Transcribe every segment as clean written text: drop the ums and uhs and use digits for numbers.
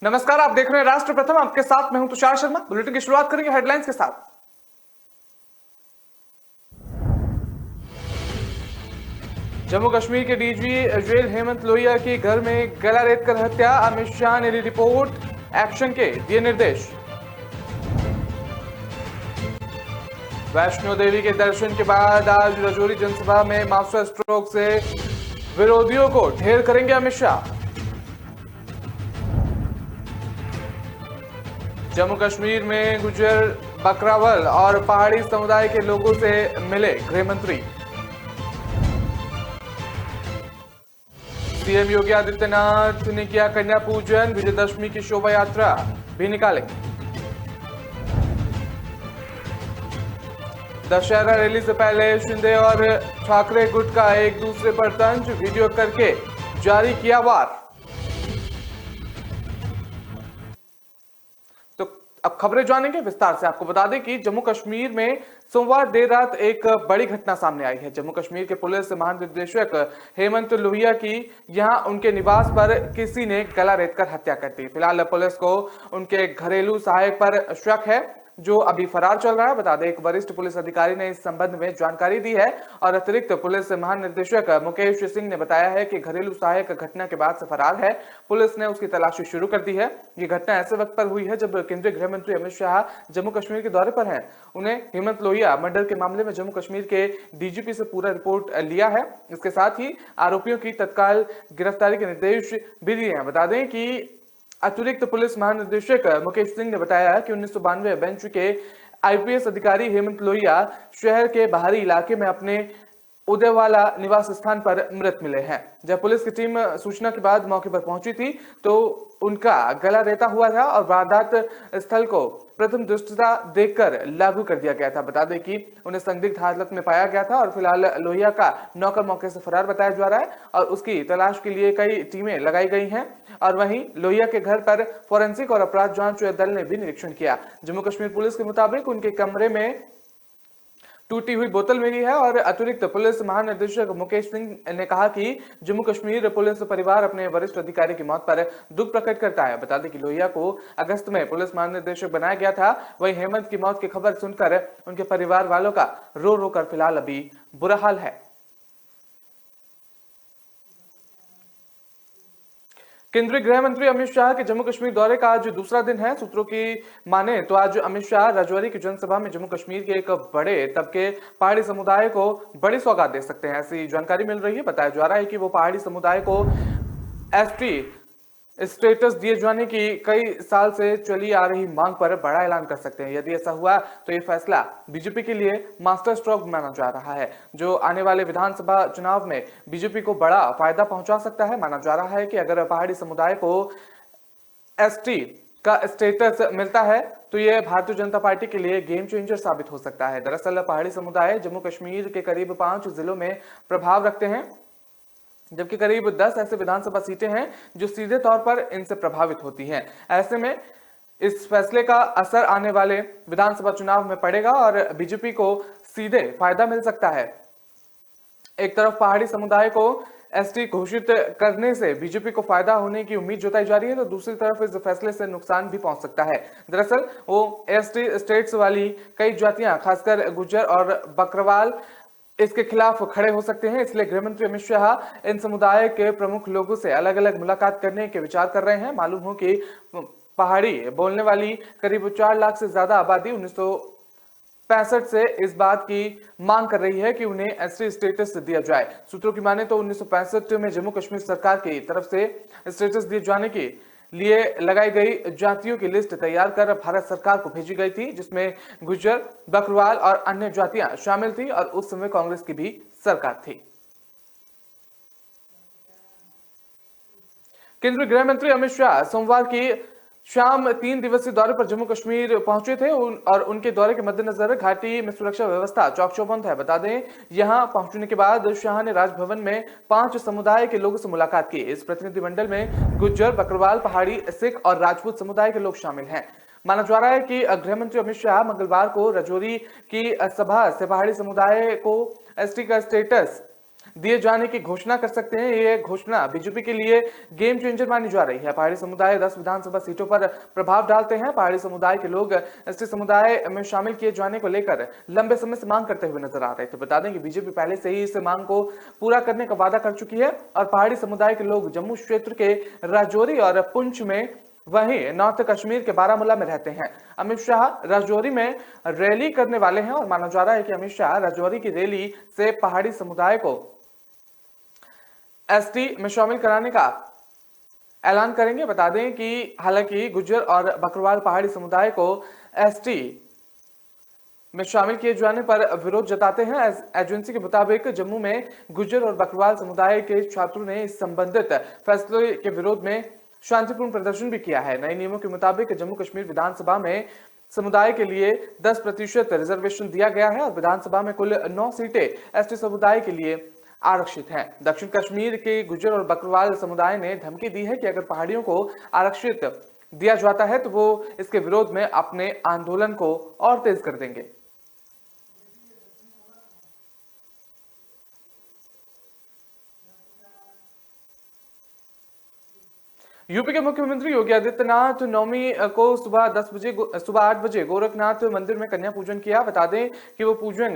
नमस्कार, आप देख रहे हैं राष्ट्र प्रथम। आपके साथ मैं हूं तुषार शर्मा। बुलेटिन की शुरुआत करेंगे हेडलाइंस के साथ। जम्मू कश्मीर के डीजी जेल हेमंत लोहिया की घर में गला रेतकर हत्या, अमित शाह ने ली रिपोर्ट, एक्शन के दिए निर्देश। वैष्णो देवी के दर्शन के बाद आज राजौरी जनसभा में मास्टर स्ट्रोक से विरोधियों को ढेर करेंगे अमित शाह। जम्मू कश्मीर में गुज्जर, बकरावल और पहाड़ी समुदाय के लोगों से मिले गृह मंत्री। सीएम योगी आदित्यनाथ ने किया कन्या पूजन, विजयदशमी की शोभा यात्रा भी निकाली। दशहरा रैली से पहले शिंदे और ठाकरे गुट का एक दूसरे पर तंज, वीडियो करके जारी किया वार। तो अब खबरें जानेंगे विस्तार से। आपको बता दें कि जम्मू कश्मीर में सोमवार देर रात एक बड़ी घटना सामने आई है। जम्मू कश्मीर के पुलिस महानिदेशक हेमंत लोहिया की यहां उनके निवास पर किसी ने गला रेतकर हत्या कर दी। फिलहाल पुलिस को उनके घरेलू सहायक पर शक है, जो अभी फरार चल रहा है। बता दें, एक वरिष्ठ पुलिस अधिकारी ने इस संबंध में जानकारी दी है और अतिरिक्त पुलिस महानिदेशक मुकेश सिंह ने बताया है कि घरेलू सहायक घटना के बाद से फरार है। पुलिस ने उसकी तलाशी शुरू कर दी है। ये घटना ऐसे वक्त पर हुई है जब केंद्रीय गृह मंत्री अमित शाह जम्मू कश्मीर के दौरे पर हैं। उन्हें हेमंत लोहिया मर्डर के मामले में जम्मू कश्मीर के डीजीपी से पूरा रिपोर्ट लिया है। इसके साथ ही आरोपियों की तत्काल गिरफ्तारी के निर्देश भी दिए हैं। बता दें कि अतिरिक्त पुलिस महानिदेशक मुकेश सिंह ने बताया कि 1992 बेंच के आईपीएस अधिकारी हेमंत लोहिया शहर के बाहरी इलाके में अपने उदयवाला निवास स्थान पर मृत मिले हैं। जब पुलिस की टीम सूचना के बाद मौके पर पहुंची थी तो उनका गला रेता हुआ था और वारदात स्थल को प्रथम दृष्टया देखकर लागू कर दिया गया था। बता दें कि उन्हें संदिग्ध हालत में पाया गया था और फिलहाल लोहिया का नौकर मौके से फरार बताया जा रहा है और उसकी तलाश के लिए कई टीमें लगाई गई हैं। और वहीं लोहिया के घर पर फोरेंसिक और अपराध जांच दल ने भी निरीक्षण किया। जम्मू कश्मीर पुलिस के मुताबिक उनके कमरे में टूटी हुई बोतल मिली है और अतिरिक्त पुलिस महानिदेशक मुकेश सिंह ने कहा कि जम्मू कश्मीर पुलिस परिवार अपने वरिष्ठ अधिकारी की मौत पर दुख प्रकट करता है। बता दें कि लोहिया को अगस्त में पुलिस महानिदेशक बनाया गया था। वहीं हेमंत की मौत की खबर सुनकर उनके परिवार वालों का रो रो कर फिलहाल अभी बुरा हाल है। केंद्रीय गृह मंत्री अमित शाह के जम्मू कश्मीर दौरे का आज दूसरा दिन है। सूत्रों की माने तो आज अमित शाह राजौरी की जनसभा में जम्मू कश्मीर के एक बड़े तबके पहाड़ी समुदाय को बड़ी सौगात दे सकते हैं, ऐसी जानकारी मिल रही है। बताया जा रहा है कि वो पहाड़ी समुदाय को एसटी स्टेटस दिए जाने की कई साल से चली आ रही मांग पर बड़ा ऐलान कर सकते हैं। यदि ऐसा हुआ तो ये फैसला बीजेपी के लिए मास्टर स्ट्रोक माना जा रहा है, जो आने वाले विधानसभा चुनाव में बीजेपी को बड़ा फायदा पहुंचा सकता है। माना जा रहा है कि अगर पहाड़ी समुदाय को एसटी का स्टेटस मिलता है तो यह भारतीय जनता पार्टी के लिए गेम चेंजर साबित हो सकता है। दरअसल पहाड़ी समुदाय जम्मू कश्मीर के करीब 5 जिलों में प्रभाव रखते हैं, जबकि करीब 10 ऐसे विधानसभा सीटें हैं जो सीधे तौर पर इनसे प्रभावित होती हैं। ऐसे में इस फैसले का असर आने वाले विधानसभा चुनाव में पड़ेगा और बीजेपी को सीधे फायदा मिल सकता है। एक तरफ पहाड़ी समुदाय को एसटी घोषित करने से बीजेपी को फायदा होने की उम्मीद जताई जा रही है, तो दूसरी तरफ इस फैसले से नुकसान भी पहुंच सकता है। दरअसल वो एसटी स्टेट्स वाली कई जातियां, खासकर गुज्जर और बकरवाल, इसके खिलाफ खड़े हो सकते हैं। इसलिए गृहमंत्री अमित शाह इन समुदाय के प्रमुख लोगों से अलग अलग मुलाकात करने के विचार कर रहे हैं। मालूम हो कि पहाड़ी बोलने वाली करीब 4 लाख से ज्यादा आबादी 1965 से इस बात की मांग कर रही है कि उन्हें एसटी स्टेटस दिया जाए। सूत्रों की माने तो 1965 में जम्मू कश्मीर सरकार की तरफ से स्टेटस दिए जाने के लिए लगाई गई जातियों की लिस्ट तैयार कर भारत सरकार को भेजी गई थी, जिसमें गुज्जर, बकरवाल और अन्य जातियां शामिल थी और उस समय कांग्रेस की भी सरकार थी। केंद्रीय गृह मंत्री अमित शाह सोमवार की शाम 3 दिवसीय दौरे पर जम्मू कश्मीर पहुंचे थे और उनके दौरे के मद्देनजर घाटी में सुरक्षा व्यवस्था चौक चौबंद है। बता दें, यहां पहुंचने के बाद शाह ने राजभवन में 5 समुदाय के लोगों से मुलाकात की। इस प्रतिनिधिमंडल में गुज्जर, बकरवाल, पहाड़ी, सिख और राजपूत समुदाय के लोग शामिल हैं। माना जा रहा है कि गृह मंत्री अमित शाह मंगलवार को राजौरी की सभा से पहाड़ी समुदाय को एसटी का स्टेटस दिए जाने की घोषणा कर सकते हैं। ये घोषणा बीजेपी के लिए गेम चेंजर मानी जा रही है। पहाड़ी समुदाय 10 विधानसभा सीटों पर प्रभाव डालते हैं। पहाड़ी समुदाय के लोग एसटी समुदाय में शामिल किए जाने को लेकर लंबे समय से मांग करते हुए नजर आ रहे थे। बता दें कि बीजेपी पहले से ही इस मांग को पूरा करने का वादा कर चुकी है और पहाड़ी समुदाय के लोग जम्मू क्षेत्र के राजौरी और पुंछ में, वहीं नॉर्थ कश्मीर के बारामूला में रहते हैं। अमित शाह राजौरी में रैली करने वाले हैं और माना जा रहा है कि अमित शाह राजौरी की रैली से पहाड़ी समुदाय को एसटी में शामिल कराने का ऐलान करेंगे। बता दें कि हालांकि गुज्जर और बकरवाल पहाड़ी समुदाय को एसटी में शामिल किए जाने पर विरोध जताते हैं। एजेंसी के मुताबिक जम्मू में गुज्जर और बकरवाल समुदाय के छात्रों ने इस संबंधित फैसले के विरोध में शांतिपूर्ण प्रदर्शन भी किया है। नए नियमों के मुताबिक जम्मू कश्मीर विधानसभा में समुदाय के लिए 10% रिजर्वेशन दिया गया है और विधानसभा में कुल 9 सीटें एसटी समुदाय के लिए आरक्षित हैं। दक्षिण कश्मीर के गुज्जर और बकरवाल समुदाय ने धमकी दी है कि अगर पहाड़ियों को आरक्षित दिया जाता है तो वो इसके विरोध में अपने आंदोलन को और तेज कर देंगे। यूपी के मुख्यमंत्री योगी आदित्यनाथ नवमी को सुबह 8 बजे गोरखनाथ मंदिर में कन्या पूजन किया। बता दें कि वो पूजन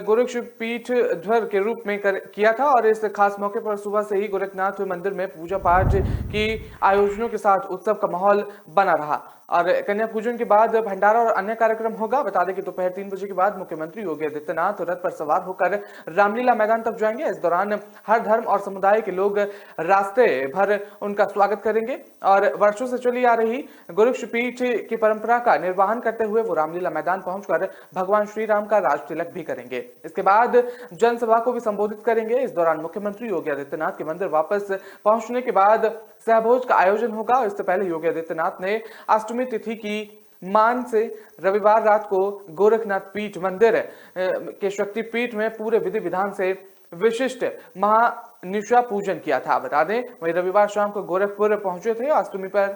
गोरक्षपीठ ध्वर के रूप में किया था और इस खास मौके पर सुबह से ही गोरखनाथ मंदिर में पूजा पाठ की आयोजनों के साथ उत्सव का माहौल बना रहा और कन्या पूजन के बाद भंडारा और अन्य कार्यक्रम होगा। बता दें कि दोपहर 3 बजे के बाद मुख्यमंत्री योगी आदित्यनाथ रथ पर सवार होकर रामलीला मैदान तक जाएंगे। इस दौरान हर धर्म और समुदाय के लोग रास्ते भर उनका स्वागत करेंगे और वर्षों से चली आ रही गोरक्षपीठ की परंपरा का निर्वहन करते हुए वो रामलीला मैदान पहुंचकर भगवान श्री राम का राज तिलक भी करेंगे। इसके बाद जनसभा को भी संबोधित करेंगे। इस दौरान मुख्यमंत्री योगी आदित्यनाथ के मंदिर वापस पहुंचने के बाद सहभोज का आयोजन होगा। इससे पहले योगी आदित्यनाथ ने अष्टमी तिथि की मान से रविवार रात को गोरखनाथ पीठ मंदिर के शक्तिपीठ में पूरे विधि विधान से विशिष्ट महानिशा पूजन किया था। बता दें वही रविवार शाम को गोरखपुर पहुंचे थे। अष्टमी पर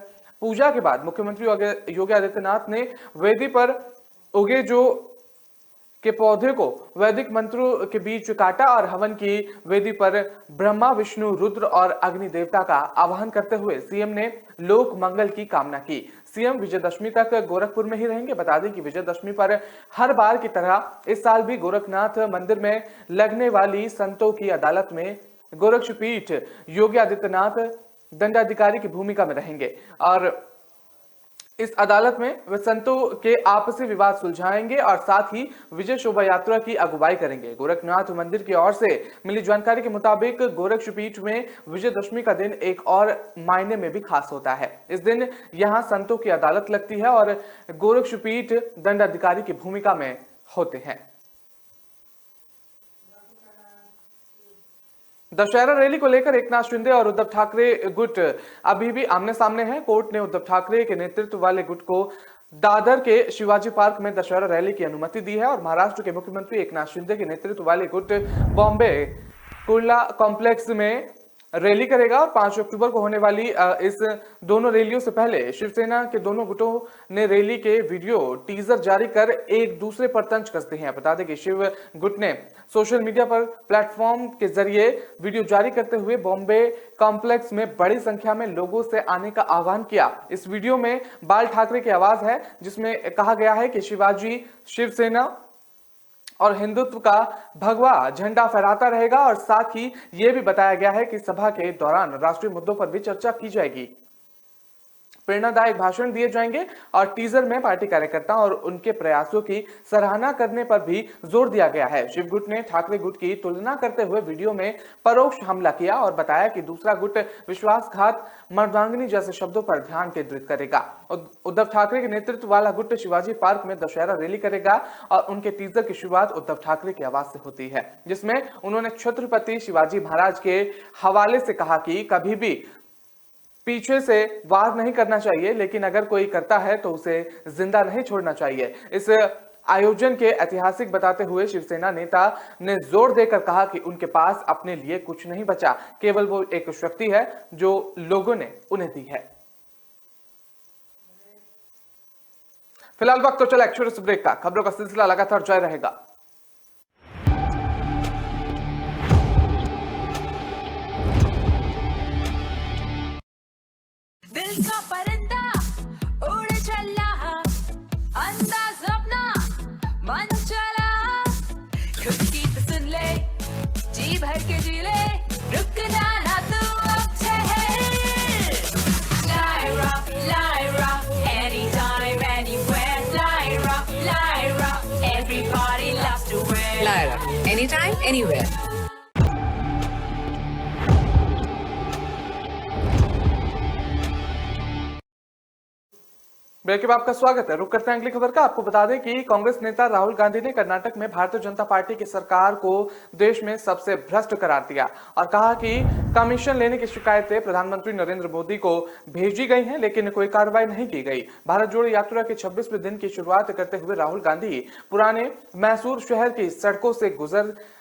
पूजा के बाद मुख्यमंत्री योगी आदित्यनाथ ने वेदी पर उगे जो के पौधे को वैदिक मंत्रों के बीच काटा और हवन की वेदी पर ब्रह्मा विष्णु रुद्र और अग्नि देवता का आवाहन करते हुए सीएम ने लोक मंगल की कामना की। सीएम विजयदशमी तक गोरखपुर में ही रहेंगे। बता दें कि विजयदशमी पर हर बार की तरह इस साल भी गोरखनाथ मंदिर में लगने वाली संतों की अदालत में गोरक्षपीठ योगी आदित्यनाथ दंडाधिकारी की भूमिका में रहेंगे और इस अदालत में वे संतों के आपसी विवाद सुलझाएंगे और साथ ही विजय शोभा यात्रा की अगुवाई करेंगे। गोरखनाथ मंदिर की ओर से मिली जानकारी के मुताबिक गोरक्षपीठ में विजयदशमी का दिन एक और मायने में भी खास होता है। इस दिन यहां संतों की अदालत लगती है और गोरक्षपीठ दंडाधिकारी की भूमिका में होते हैं। दशहरा रैली को लेकर एकनाथ शिंदे और उद्धव ठाकरे गुट अभी भी आमने सामने हैं। कोर्ट ने उद्धव ठाकरे के नेतृत्व वाले गुट को दादर के शिवाजी पार्क में दशहरा रैली की अनुमति दी है और महाराष्ट्र के मुख्यमंत्री एकनाथ शिंदे के नेतृत्व वाले गुट बॉम्बे कुर्ला कॉम्प्लेक्स में रैली करेगा और 5 अक्टूबर को होने वाली इस दोनों रैलियों से पहले शिवसेना के दोनों गुटों ने रैली के वीडियो टीजर जारी कर एक दूसरे पर तंज कसते हैं। बता दें कि शिव गुट ने सोशल मीडिया पर प्लेटफॉर्म के जरिए वीडियो जारी करते हुए बॉम्बे कॉम्प्लेक्स में बड़ी संख्या में लोगों से आने का आह्वान किया। इस वीडियो में बाल ठाकरे की आवाज है जिसमें कहा गया है कि शिवाजी शिवसेना और हिंदुत्व का भगवा झंडा फहराता रहेगा और साथ ही यह भी बताया गया है कि सभा के दौरान राष्ट्रीय मुद्दों पर भी चर्चा की जाएगी। प्रेरणादायक भाषण दिए जाएंगे और टीजर में पार्टी कार्यकर्ताओं और उनके प्रयासों की सराहना करने पर भी जोर दिया गया है। शिव गुट ने ठाकरे गुट की तुलना करते हुए वीडियो में परोक्ष हमला किया और बताया कि दूसरा गुट विश्वासघात, मर्दांगनी जैसे शब्दों पर ध्यान केंद्रित करेगा। उद्धव ठाकरे के नेतृत्व वाला गुट शिवाजी पार्क में दशहरा रैली करेगा और उनके टीजर की शुरुआत उद्धव ठाकरे की आवाज से होती है जिसमें उन्होंने छत्रपति शिवाजी महाराज के हवाले से कहा कि कभी भी पीछे से वार नहीं करना चाहिए, लेकिन अगर कोई करता है तो उसे जिंदा नहीं छोड़ना चाहिए। इस आयोजन के ऐतिहासिक बताते हुए शिवसेना नेता ने जोर देकर कहा कि उनके पास अपने लिए कुछ नहीं बचा, केवल वो एक शक्ति है जो लोगों ने उन्हें दी है। फिलहाल वक्त तो चला एक छोटे से ब्रेक का। खबरों का सिलसिला लगातार जारी रहेगा। गीत सुन ले, जी भर के जी ले, रुकना ना तू अब ठहर। Lyra, anytime, anywhere. Lyra, everybody loves to wear. Lyra, anytime, anywhere. Break के बाद आपका स्वागत है। रुक करते हैं अगली खबर का। आपको बता दें कि कांग्रेस नेता राहुल गांधी ने कर्नाटक में भारतीय जनता पार्टी की सरकार को देश में सबसे भ्रष्ट करार दिया और कहा कि कमीशन लेने की शिकायतें प्रधानमंत्री नरेंद्र मोदी को भेजी गई हैं, लेकिन कोई कार्रवाई नहीं की गई। भारत जोड़ो यात्रा के 26वें दिन की शुरुआत करते हुए राहुल गांधी पुराने मैसूर शहर की सड़कों से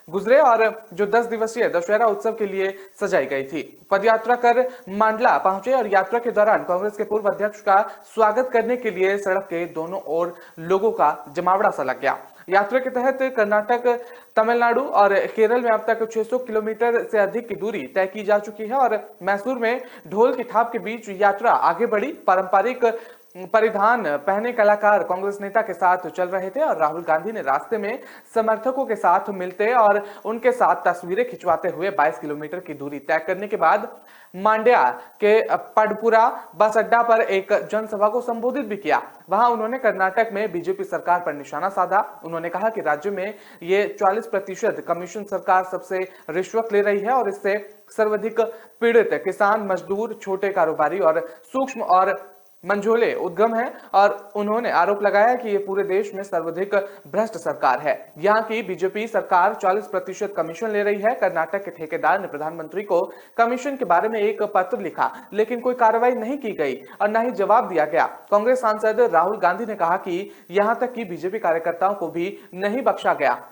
गुजरे और जो 10 दिवसीय दशहरा उत्सव के लिए सजाई गई थी। पदयात्रा कर मांडला पहुंचे और यात्रा के दौरान कांग्रेस के पूर्व अध्यक्ष का स्वागत करने के लिए सड़क के दोनों ओर लोगों का जमावड़ा सा लग गया। यात्रा के तहत कर्नाटक, तमिलनाडु और केरल में अब तक 600 किलोमीटर से अधिक की दूरी तय की जा चुकी है और मैसूर में ढोल की थाप के बीच यात्रा आगे बढ़ी। पारंपरिक परिधान पहने कलाकार कांग्रेस नेता के साथ चल रहे थे और राहुल गांधी ने रास्ते में समर्थकों के साथ मिलते और उनके साथ तस्वीरें खिंचवाते हुए 22 किलोमीटर की दूरी तय करने के बाद मांड्या के पडपुरा बस अड्डा पर एक जनसभा को संबोधित भी किया। वहां उन्होंने कर्नाटक में बीजेपी सरकार पर निशाना साधा। उन्होंने कहा कि राज्य में ये 40% कमीशन सरकार सबसे रिश्वत ले रही है और इससे सर्वाधिक पीड़ित किसान, मजदूर, छोटे कारोबारी और सूक्ष्म और मंझोले उद्यम है और उन्होंने आरोप लगाया कि ये पूरे देश में सर्वाधिक भ्रष्ट सरकार है। यहाँ की बीजेपी सरकार 40% कमीशन ले रही है। कर्नाटक के ठेकेदार ने प्रधानमंत्री को कमीशन के बारे में एक पत्र लिखा, लेकिन कोई कार्रवाई नहीं की गई और न ही जवाब दिया गया। कांग्रेस सांसद राहुल गांधी ने कहा कि यहाँ तक कि बीजेपी कार्यकर्ताओं को भी नहीं बख्शा गया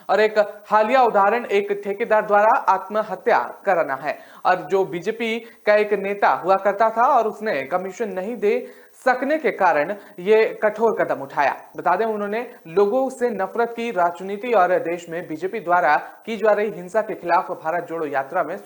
और एक हालिया उदाहरण एक ठेकेदार द्वारा आत्महत्या कराना है और जो बीजेपी का एक नेता हुआ करता था और उसने कमीशन नहीं दे सकने के कारण ये कठोर कदम उठाया। बता दें, उन्होंने लोगों से नफरत की राजनीति और देश में बीजेपी द्वारा की जा रही हिंसा के खिलाफ भारत जोड़ो यात्रा में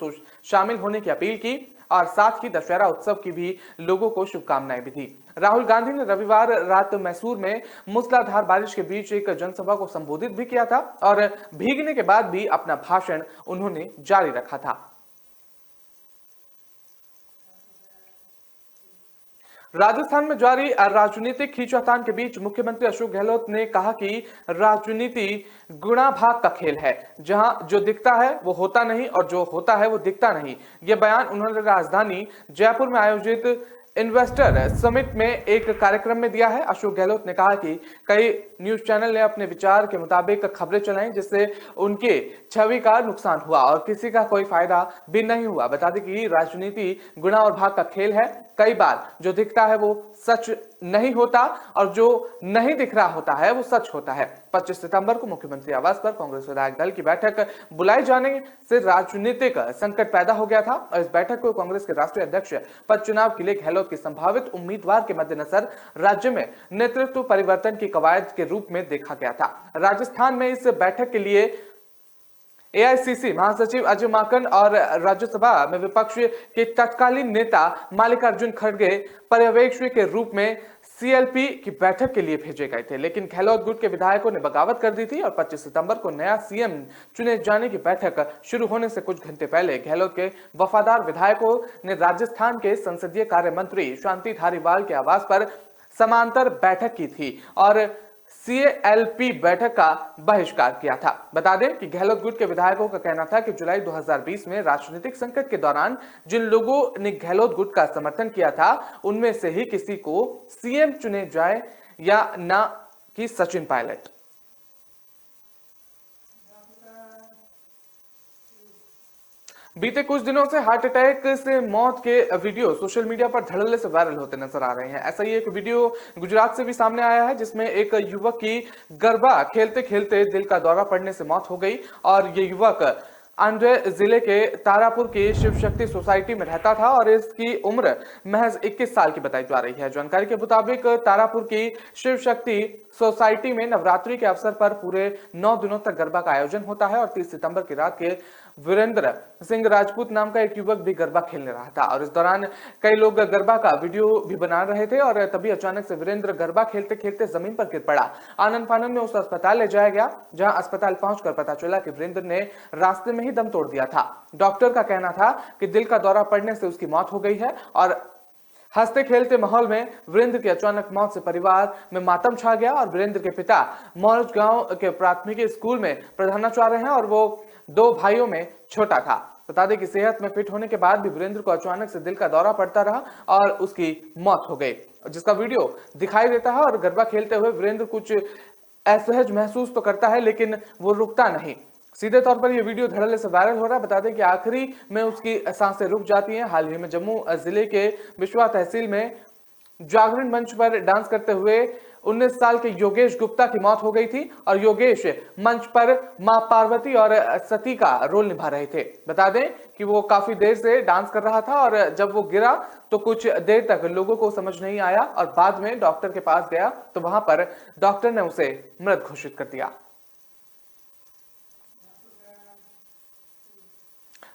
शामिल होने की अपील की और साथ ही दशहरा उत्सव की भी लोगों को शुभकामनाएं भी दी। राहुल गांधी ने रविवार रात मैसूर में मूसलाधार बारिश के बीच एक जनसभा को संबोधित भी किया था और भीगने के बाद भी अपना भाषण उन्होंने जारी रखा था। राजस्थान में जारी राजनीतिक खींचातान के बीच मुख्यमंत्री अशोक गहलोत ने कहा कि राजनीति गुणा भाग का खेल है, जहां जो दिखता है वो होता नहीं और जो होता है वो दिखता नहीं। यह बयान उन्होंने राजधानी जयपुर में आयोजित इन्वेस्टर समिट में एक कार्यक्रम में दिया है। अशोक गहलोत ने कहा कि कई न्यूज चैनल ने अपने विचार के मुताबिक खबरें चलाई जिससे उनके छवि का नुकसान हुआ और किसी का कोई फायदा भी नहीं हुआ। बता दें कि राजनीति गुणा और भाग का खेल है। कई बार जो दिखता है वो सच नहीं होता और जो नहीं दिख रहा होता है वो सच होता है। 25 सितंबर को मुख्यमंत्री आवास पर कांग्रेस विधायक दल की बैठक बुलाए जाने से राजनीतिक संकट पैदा हो गया था और इस बैठक को कांग्रेस के राष्ट्रीय अध्यक्ष पद चुनाव के लिए गहलोत के संभावित उम्मीदवार के मद्देनजर राज्य में नेतृत्व परिवर्तन की कवायद के रूप में देखा गया था। राजस्थान में इस बैठक के लिए एआईसीसी महासचिव अजय माकन और राज्यसभा में विपक्ष के तत्कालीन नेता मल्लिकार्जुन खड़गे पर्यवेक्षक के रूप में सीएलपी की बैठक के लिए भेजे गए थे, लेकिन गहलोत गुट के विधायकों ने बगावत कर दी थी और 25 सितंबर को नया सीएम चुने जाने की बैठक शुरू होने से कुछ घंटे पहले गहलोत के वफादार विधायकों ने राजस्थान के संसदीय कार्य मंत्री शांति धारीवाल के आवास पर समांतर बैठक की थी और सीएलपी बैठक का बहिष्कार किया था। बता दें कि गहलोत गुट के विधायकों का कहना था कि जुलाई 2020 में राजनीतिक संकट के दौरान जिन लोगों ने गहलोत गुट का समर्थन किया था उनमें से ही किसी को सीएम चुने जाए या ना कि सचिन पायलट। बीते कुछ दिनों से हार्ट अटैक से मौत के वीडियो सोशल मीडिया पर धड़ल्ले से वायरल होते नजर आ रहे हैं। ऐसा ही एक वीडियो गुजरात से भी सामने आया है जिसमें एक युवक की गरबा खेलते खेलते दिल का दौरा पड़ने से मौत हो गई और ये युवक अंडे जिले के तारापुर की शिव शक्ति सोसाइटी में रहता था और इसकी उम्र महज 21 साल की बताई जा रही है। जानकारी के मुताबिक तारापुर की शिव शक्ति सोसाइटी में नवरात्रि के अवसर पर पूरे 9 दिनों तक गरबा का आयोजन होता है और 30 सितंबर की रात के वीरेंद्र सिंह राजपूत नाम का एक युवक भी गरबा खेलने रहा था और इस दौरान कई लोग गरबा का वीडियो भी बना रहे थे और तभी अचानक से वीरेंद्र गरबा खेलते खेलते जमीन पर गिर पड़ा। आनंद फानंद में उस अस्पताल ले जाया गया, जहां अस्पताल पहुंचकर पता चला कि वीरेंद्र ने रास्ते में ही दम तोड़ दिया था। डॉक्टर का कहना था कि दिल का दौरा पड़ने से उसकी मौत हो गई है और हंसते खेलते माहौल में वीरेंद्र की अचानक मौत से परिवार में मातम छा गया और वीरेंद्र के पिता मौरज गांव के प्राथमिक स्कूल में प्रधानाचार्य हैं और वो 2 भाइयों में छोटा था। बता दें कि सेहत में फिट होने के बाद भी वीरेंद्र को अचानक से दिल का दौरा पड़ता रहा और उसकी मौत हो गई, जिसका वीडियो दिखाई देता है। और गरबा खेलते हुए वीरेंद्र कुछ असहज महसूस तो करता है लेकिन वो रुकता नहीं। सीधे तौर पर यह वीडियो धड़ल्ले से वायरल हो रहा है। बता दें कि आखिरी में उसकी सांसें रुक जाती हैं। हाल ही में जम्मू जिले के बिश्वा तहसील में जागरण मंच पर डांस करते हुए 19 साल के योगेश गुप्ता की मौत हो गई थी और योगेश मंच पर मां पार्वती और सती का रोल निभा रहे थे। बता दें कि वो काफी देर से डांस कर रहा था और जब वो गिरा तो कुछ देर तक लोगों को समझ नहीं आया और बाद में डॉक्टर के पास गया तो वहां पर डॉक्टर ने उसे मृत घोषित कर दिया।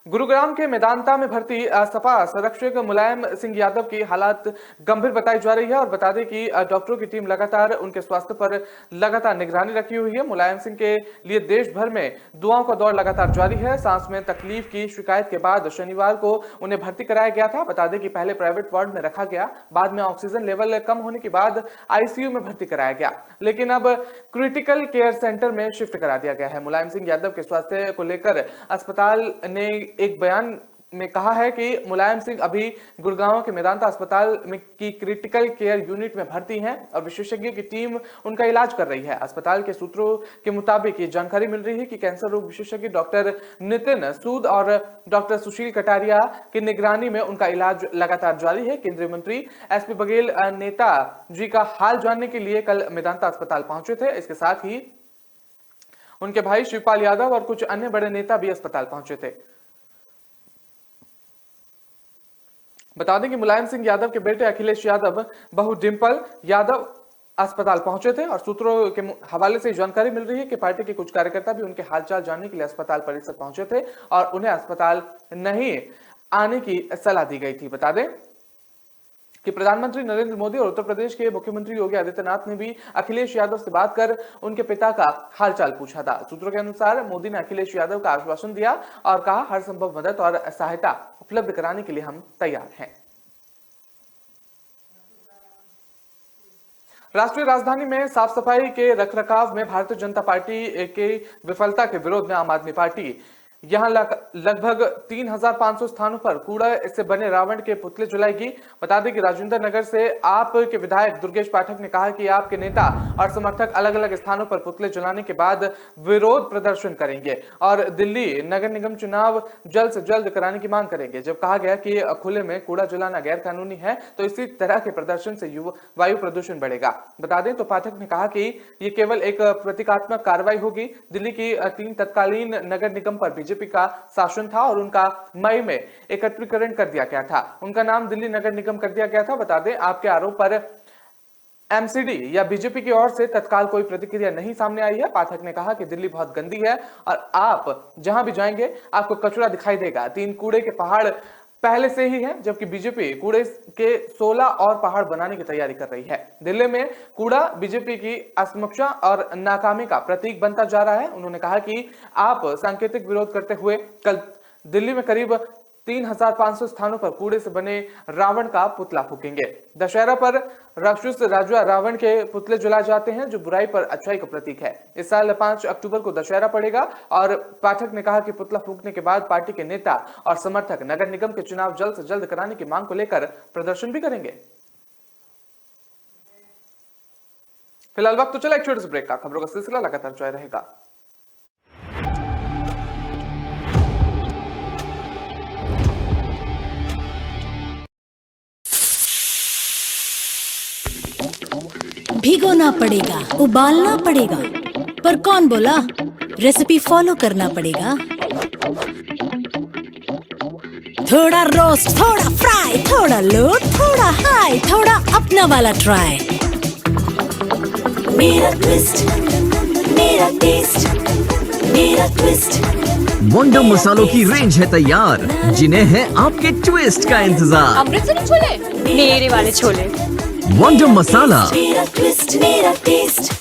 गुरुग्राम के मेदांता में भर्ती सपा संरक्षक मुलायम सिंह यादव की हालत गंभीर बताई जा रही है और बता दें कि डॉक्टरों की टीम लगातार उनके स्वास्थ्य पर लगातार निगरानी रखी हुई है। मुलायम सिंह के लिए देश भर में दुआओं का दौर लगातार जारी है। सांस में तकलीफ की शिकायत के बाद शनिवार को उन्हें भर्ती कराया गया था। बता दें कि पहले प्राइवेट वार्ड में रखा गया, बाद में ऑक्सीजन लेवल कम होने के बाद आईसीयू में भर्ती कराया गया, लेकिन अब क्रिटिकल केयर सेंटर में शिफ्ट करा दिया गया है। मुलायम सिंह यादव के स्वास्थ्य को लेकर अस्पताल ने एक बयान में कहा है कि मुलायम सिंह अभी गुड़गांव के मेदांता अस्पताल में की क्रिटिकल केयर यूनिट में भर्ती हैं और विशेषज्ञों की टीम उनका इलाज कर रही है। अस्पताल के सूत्रों के मुताबिक ये जानकारी मिल रही है कि कैंसर रोग विशेषज्ञ डॉक्टर नितिन सूद और डॉक्टर सुशील कटारिया की निगरानी में उनका इलाज लगातार जारी है। केंद्रीय मंत्री एसपी बघेल नेता जी का हाल जानने के लिए कल मेदांता अस्पताल पहुंचे थे। इसके साथ ही उनके भाई शिवपाल यादव और कुछ अन्य बड़े नेता भी अस्पताल पहुंचे थे। बता दें कि मुलायम सिंह यादव के बेटे अखिलेश यादव बहू डिंपल यादव अस्पताल पहुंचे थे और सूत्रों के हवाले से जानकारी मिल रही है कि पार्टी के कुछ कार्यकर्ता भी उनके हालचाल जानने के लिए अस्पताल परिसर पहुंचे थे और उन्हें अस्पताल नहीं आने की सलाह दी गई थी। बता दें कि प्रधानमंत्री नरेंद्र मोदी और उत्तर प्रदेश के मुख्यमंत्री योगी आदित्यनाथ ने भी अखिलेश यादव से बात कर उनके पिता का हालचाल पूछा था। सूत्रों के अनुसार मोदी ने अखिलेश यादव का आश्वासन दिया और कहा, हर संभव मदद और सहायता उपलब्ध कराने के लिए हम तैयार हैं। राष्ट्रीय राजधानी में साफ सफाई के रखरखाव में भारतीय जनता पार्टी की विफलता के विरोध में आम आदमी पार्टी यहां लगभग 3,500 स्थानों पर कूड़ा से बने रावण के पुतले जलाएगी। बता दें कि राजेंद्र नगर से आप के विधायक दुर्गेश पाठक ने कहा कि आपके नेता और समर्थक अलग अलग स्थानों पर पुतले जलाने के बाद विरोध प्रदर्शन करेंगे और दिल्ली नगर निगम चुनाव जल्द से जल्द कराने की मांग करेंगे। जब कहा गया कि खुले में कूड़ा जलाना गैर कानूनी है तो इसी तरह के प्रदर्शन से वायु प्रदूषण बढ़ेगा। बता दें तो पाठक ने कहा कि ये केवल एक प्रतीकात्मक कार्रवाई होगी। दिल्ली की 3 तत्कालीन नगर निगम पर बीजेपी का शासन था और उनका मई में एकत्रीकरण कर दिया गया था। उनका नाम दिल्ली नगर निगम कर दिया गया था। बता दें आपके आरोप पर एमसीडी या बीजेपी की ओर से तत्काल कोई प्रतिक्रिया नहीं सामने आई है। पाठक ने कहा कि दिल्ली बहुत गंदी है और आप जहां भी जाएंगे आपको कचरा दिखाई देगा। 3 कूड़े के पहाड़ पहले से ही है, जबकि बीजेपी कूड़े के 16 और पहाड़ बनाने की तैयारी कर रही है। दिल्ली में कूड़ा बीजेपी की असमक्षा और नाकामी का प्रतीक बनता जा रहा है। उन्होंने कहा कि आप सांकेतिक विरोध करते हुए कल दिल्ली में करीब 3,500 स्थानों पर कूड़े से बने रावण का पुतला फूकेंगे। दशहरा पर राक्षस राजा रावण के पुतले जलाए जाते हैं जो बुराई पर अच्छाई का प्रतीक है। इस साल 5 अक्टूबर को दशहरा पड़ेगा और पाठक ने कहा कि पुतला फूकने के बाद पार्टी के नेता और समर्थक नगर निगम के चुनाव जल्द से जल्द कराने की मांग को लेकर प्रदर्शन भी करेंगे। फिलहाल वक्त तो चला एक छोटे से ब्रेक का। खबरों का सिलसिला लगातार जारी रहेगा। भिगोना पड़ेगा, उबालना पड़ेगा, पर कौन बोला रेसिपी फॉलो करना पड़ेगा। थोड़ा रोस्ट, थोड़ा फ्राई, थोड़ा लो, थोड़ा हाई, थोड़ा अपना वाला ट्राई। मेरा ट्विस्ट, मेरा टेस्ट, मेरा ट्विस्ट। वंडर मसालों की रेंज है तैयार, जिन्हें है आपके ट्विस्ट का इंतजार। अमृतसरी छोले, मेरे वाले छोले। वंडर मसाला, मेरा ट्विस्ट, मेरा टेस्ट।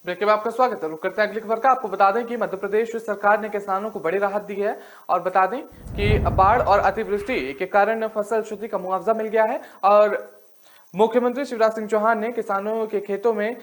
ब्रेक के बाद आपका स्वागत है। रुक करते हैं अगली खबर का। आपको बता दें कि मध्य प्रदेश सरकार ने किसानों को बड़ी राहत दी है और बता दें कि बाढ़ और अतिवृष्टि के कारण फसल क्षति का मुआवजा मिल गया है और मुख्यमंत्री शिवराज सिंह चौहान ने किसानों के खेतों में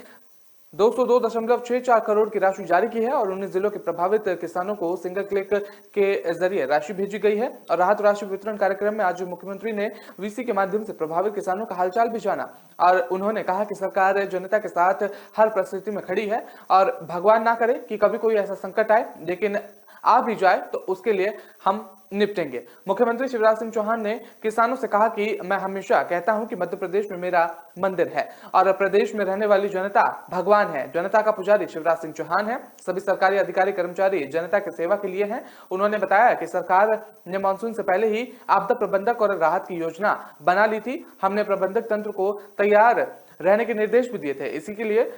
202.64 करोड़ की राशि जारी की है और 19 जिलों के प्रभावित किसानों को सिंगल क्लिक के जरिए राशि भेजी गई है। और राहत राशि वितरण कार्यक्रम में आज मुख्यमंत्री ने वीसी के माध्यम से प्रभावित किसानों का हालचाल भी जाना और उन्होंने कहा कि सरकार जनता के साथ हर परिस्थिति में खड़ी है और भगवान ना करे कि कभी कोई ऐसा संकट आए, लेकिन आ भी जाए तो उसके लिए हम निपटेंगे। मुख्यमंत्री शिवराज सिंह चौहान ने किसानों से कहा कि मैं हमेशा कहता हूं कि मध्य प्रदेश में मेरा मंदिर है और प्रदेश में रहने वाली जनता भगवान है। जनता का पुजारी शिवराज सिंह चौहान है। सभी सरकारी अधिकारी कर्मचारी जनता की सेवा के लिए हैं। उन्होंने बताया कि सरकार ने मानसून से पहले ही आपदा प्रबंधक और राहत की योजना बना ली थी। हमने प्रबंधक तंत्र को तैयार रहने के निर्देश भी दिए थे। इसी के लिए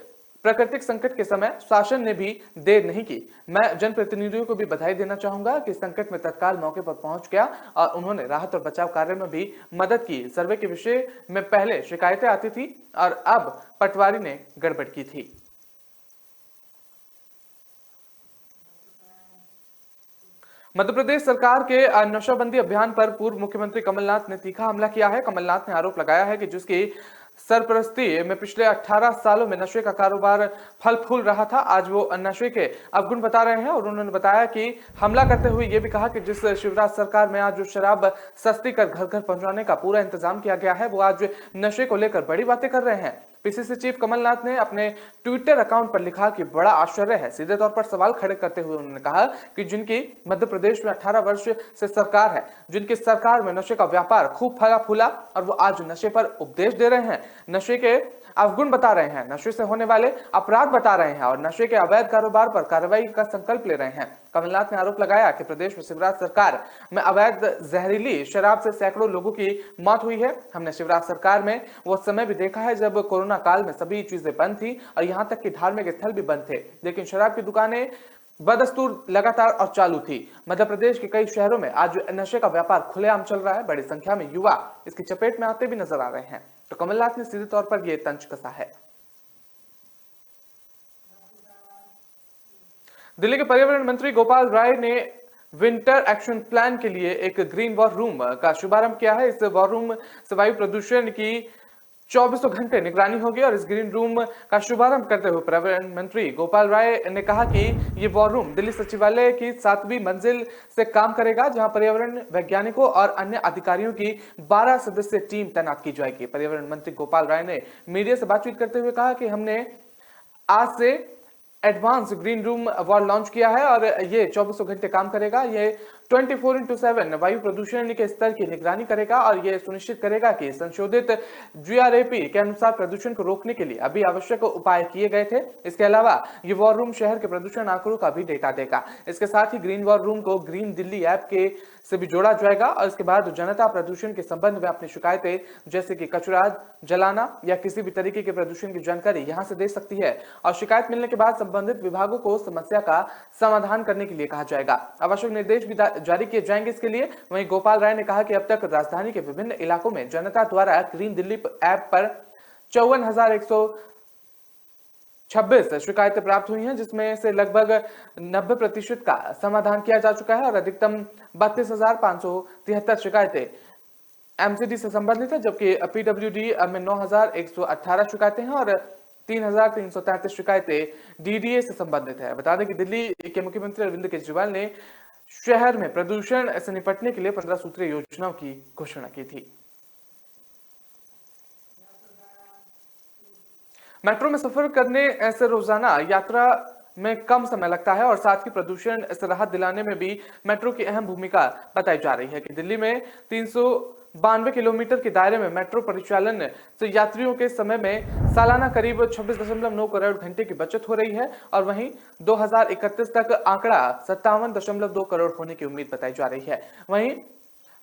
प्राकृतिक संकट के समय शासन ने भी देर नहीं की। मैं जनप्रतिनिधियों को भी बधाई देना चाहूंगा कि संकट में तत्काल मौके पर पहुंच गया और उन्होंने राहत और बचाव कार्य में भी मदद की। सर्वे के विषय में पहले शिकायतें आती थी और अब पटवारी ने गड़बड़ की थी। मध्य प्रदेश सरकार के नशाबंदी अभियान पर पूर्व मुख्यमंत्री कमलनाथ ने तीखा हमला किया है। कमलनाथ ने आरोप लगाया है कि जिसकी सरपरस्ती में पिछले 18 सालों में नशे का कारोबार फल फूल रहा था, आज वो नशे के अवगुण बता रहे हैं। और उन्होंने बताया कि हमला करते हुए ये भी कहा कि जिस शिवराज सरकार में आज जो शराब सस्ती कर घर घर पहुंचाने का पूरा इंतजाम किया गया है, वो आज नशे को लेकर बड़ी बातें कर रहे हैं। पीसीसी चीफ कमलनाथ ने अपने ट्विटर अकाउंट पर लिखा कि बड़ा आश्चर्य है। सीधे तौर पर सवाल खड़े करते हुए उन्होंने कहा कि जिनकी मध्य प्रदेश में 18 वर्ष से सरकार है, जिनकी सरकार में नशे का व्यापार खूब फला फूला और वो आज नशे पर उपदेश दे रहे हैं, नशे के अवगुण बता रहे हैं, नशे से होने वाले अपराध बता रहे हैं और नशे के अवैध कारोबार पर कार्रवाई का संकल्प ले रहे हैं। कमलनाथ ने आरोप लगाया कि प्रदेश में शिवराज सरकार में अवैध जहरीली शराब से सैकड़ों लोगों की मौत हुई है। हमने शिवराज सरकार में वो समय भी देखा है जब कोरोना काल में सभी चीजें बंद थी और यहाँ तक कि धार्मिक स्थल भी बंद थे, लेकिन शराब की दुकानें बदस्तूर लगातार और चालू थी। मध्य प्रदेश के कई शहरों में आज नशे का व्यापार खुलेआम चल रहा है। बड़ी संख्या में युवा इसकी चपेट में आते भी नजर आ रहे हैं। तो कमलनाथ ने सीधे तौर पर यह तंज कसा है। दिल्ली के पर्यावरण मंत्री गोपाल राय ने विंटर एक्शन प्लान के लिए एक ग्रीन वॉर रूम का शुभारंभ किया है। इस वॉर रूम से वायु प्रदूषण की 24 घंटे निगरानी होगी और इस ग्रीन रूम का शुभारंभ करते हुए पर्यावरण मंत्री गोपाल राय ने कहा कि ये वॉर रूम दिल्ली सचिवालय की 7वीं मंजिल से काम करेगा, जहां पर्यावरण वैज्ञानिकों और अन्य अधिकारियों की 12 सदस्यीय टीम तैनात की जाएगी। पर्यावरण मंत्री गोपाल राय ने मीडिया से बातचीत करते हुए कहा कि हमने आज से advance green room war launch किया है और ये 24 घंटे काम करेगा। ये 24/7 वायु प्रदूषण के स्तर की निगरानी करेगा और ये सुनिश्चित करेगा कि संशोधित GRAP के अनुसार प्रदूषण को रोकने के लिए अभी आवश्यक उपाय किए गए थे। इसके अलावा ये वॉर रूम शहर के प्रदूषण आंकड़ों का भी डेटा देगा। इसके साथ ही ग्रीन वॉर रूम को ग्रीन दिल्ली ऐप के से भी जोड़ा जाएगा और इसके बाद जनता प्रदूषण के संबंध में अपनी शिकायतें जैसे कि कचरा जलाना या किसी भी तरीके के प्रदूषण की जानकारी यहां से दे सकती है और शिकायत मिलने के बाद संबंधित विभागों को समस्या का समाधान करने के लिए कहा जाएगा। आवश्यक निर्देश भी जारी किए जाएंगे इसके लिए। वहीं गोपाल राय ने कहा कि अब तक राजधानी के विभिन्न इलाकों में जनता द्वारा ग्रीन दिल्ली ऐप पर 54,126 शिकायतें प्राप्त हुई हैं, जिसमें से लगभग 90% का समाधान किया जा चुका है और अधिकतम 32,573 शिकायतें MCD से संबंधित है, जबकि PWD में 9,118 शिकायतें हैं और 3,333 शिकायतें DDA से संबंधित है। बता दें कि दिल्ली के मुख्यमंत्री अरविंद केजरीवाल ने शहर में प्रदूषण से निपटने के लिए 15 सूत्रीय योजनाओं की घोषणा की थी। मेट्रो में सफर करने से रोजाना यात्रा में कम समय लगता है और साथ ही प्रदूषण से राहत दिलाने में भी मेट्रो की अहम भूमिका बताई जा रही है कि दिल्ली में 92 किलोमीटर के दायरे में मेट्रो परिचालन से यात्रियों के समय में सालाना करीब 26.9 करोड़ घंटे की बचत हो रही है और वहीं 2031 तक आंकड़ा 57.2 करोड़ होने की उम्मीद बताई जा रही है। वहीं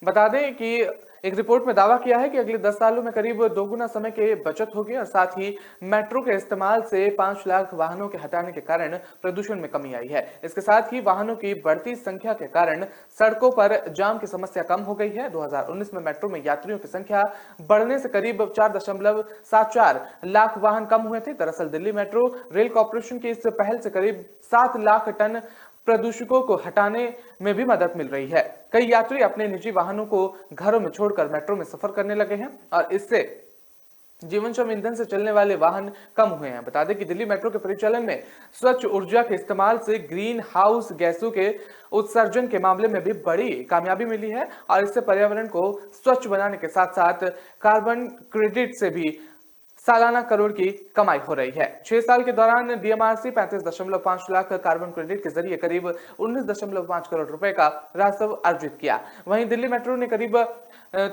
बता दें कि एक रिपोर्ट में दावा किया है कि अगले 10 सालों में करीब दोगुना समय की बचत होगी और साथ ही मेट्रो के इस्तेमाल से 5 लाख वाहनों के हटाने के कारण प्रदूषण में कमी आई है। इसके साथ ही वाहनों की बढ़ती संख्या के कारण सड़कों पर जाम की समस्या कम हो गई है। 2019 में मेट्रो में यात्रियों की संख्या बढ़ने से करीब 4.74 लाख वाहन कम हुए थे। दरअसल दिल्ली मेट्रो रेल कॉर्पोरेशन की इस पहल से करीब 7 लाख टन प्रदूषकों को हटाने में भी मदद मिल रही है। कई यात्री अपने निजी वाहनों को घरों में छोड़कर मेट्रो में सफर करने लगे हैं और इससे जीवनक्षम ईंधन से चलने वाले वाहन कम हुए हैं। बता दें कि दिल्ली मेट्रो के परिचालन में स्वच्छ ऊर्जा के इस्तेमाल से ग्रीन हाउस गैसों के उत्सर्जन के मामले में भी बड़ी कामयाबी मिली है और इससे पर्यावरण को स्वच्छ बनाने के साथ साथ कार्बन क्रेडिट से भी सालाना करोड़ की कमाई हो रही है। 6 साल के दौरान डीएमआरसी 35.5 लाख कार्बन क्रेडिट के जरिए करीब 19.5 करोड़ रुपए का राजस्व अर्जित किया। वहीं दिल्ली मेट्रो ने करीब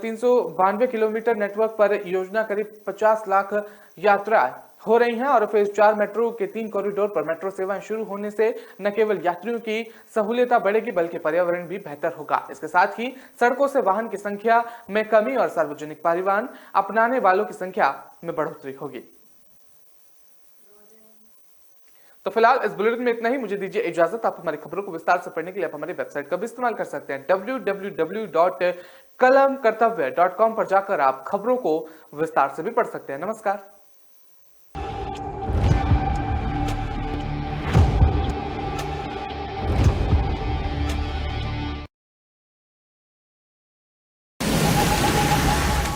392 किलोमीटर नेटवर्क पर योजना करीब 50 लाख यात्रा हो रही हैं और फेज 4 मेट्रो के 3 कॉरिडोर पर मेट्रो सेवाएं शुरू होने से न केवल यात्रियों की सहूलियत बढ़ेगी बल्कि पर्यावरण भी बेहतर होगा। इसके साथ ही सड़कों से वाहन की संख्या में कमी और सार्वजनिक परिवहन अपनाने वालों की संख्या में बढ़ोतरी होगी। तो फिलहाल इस बुलेटिन में इतना ही। मुझे दीजिए इजाजत। आप हमारी खबरों को विस्तार से पढ़ने के लिए आप हमारी वेबसाइट का भी इस्तेमाल कर सकते हैं। www.kalamkartavya.com पर जाकर आप खबरों को विस्तार से भी पढ़ सकते हैं। नमस्कार।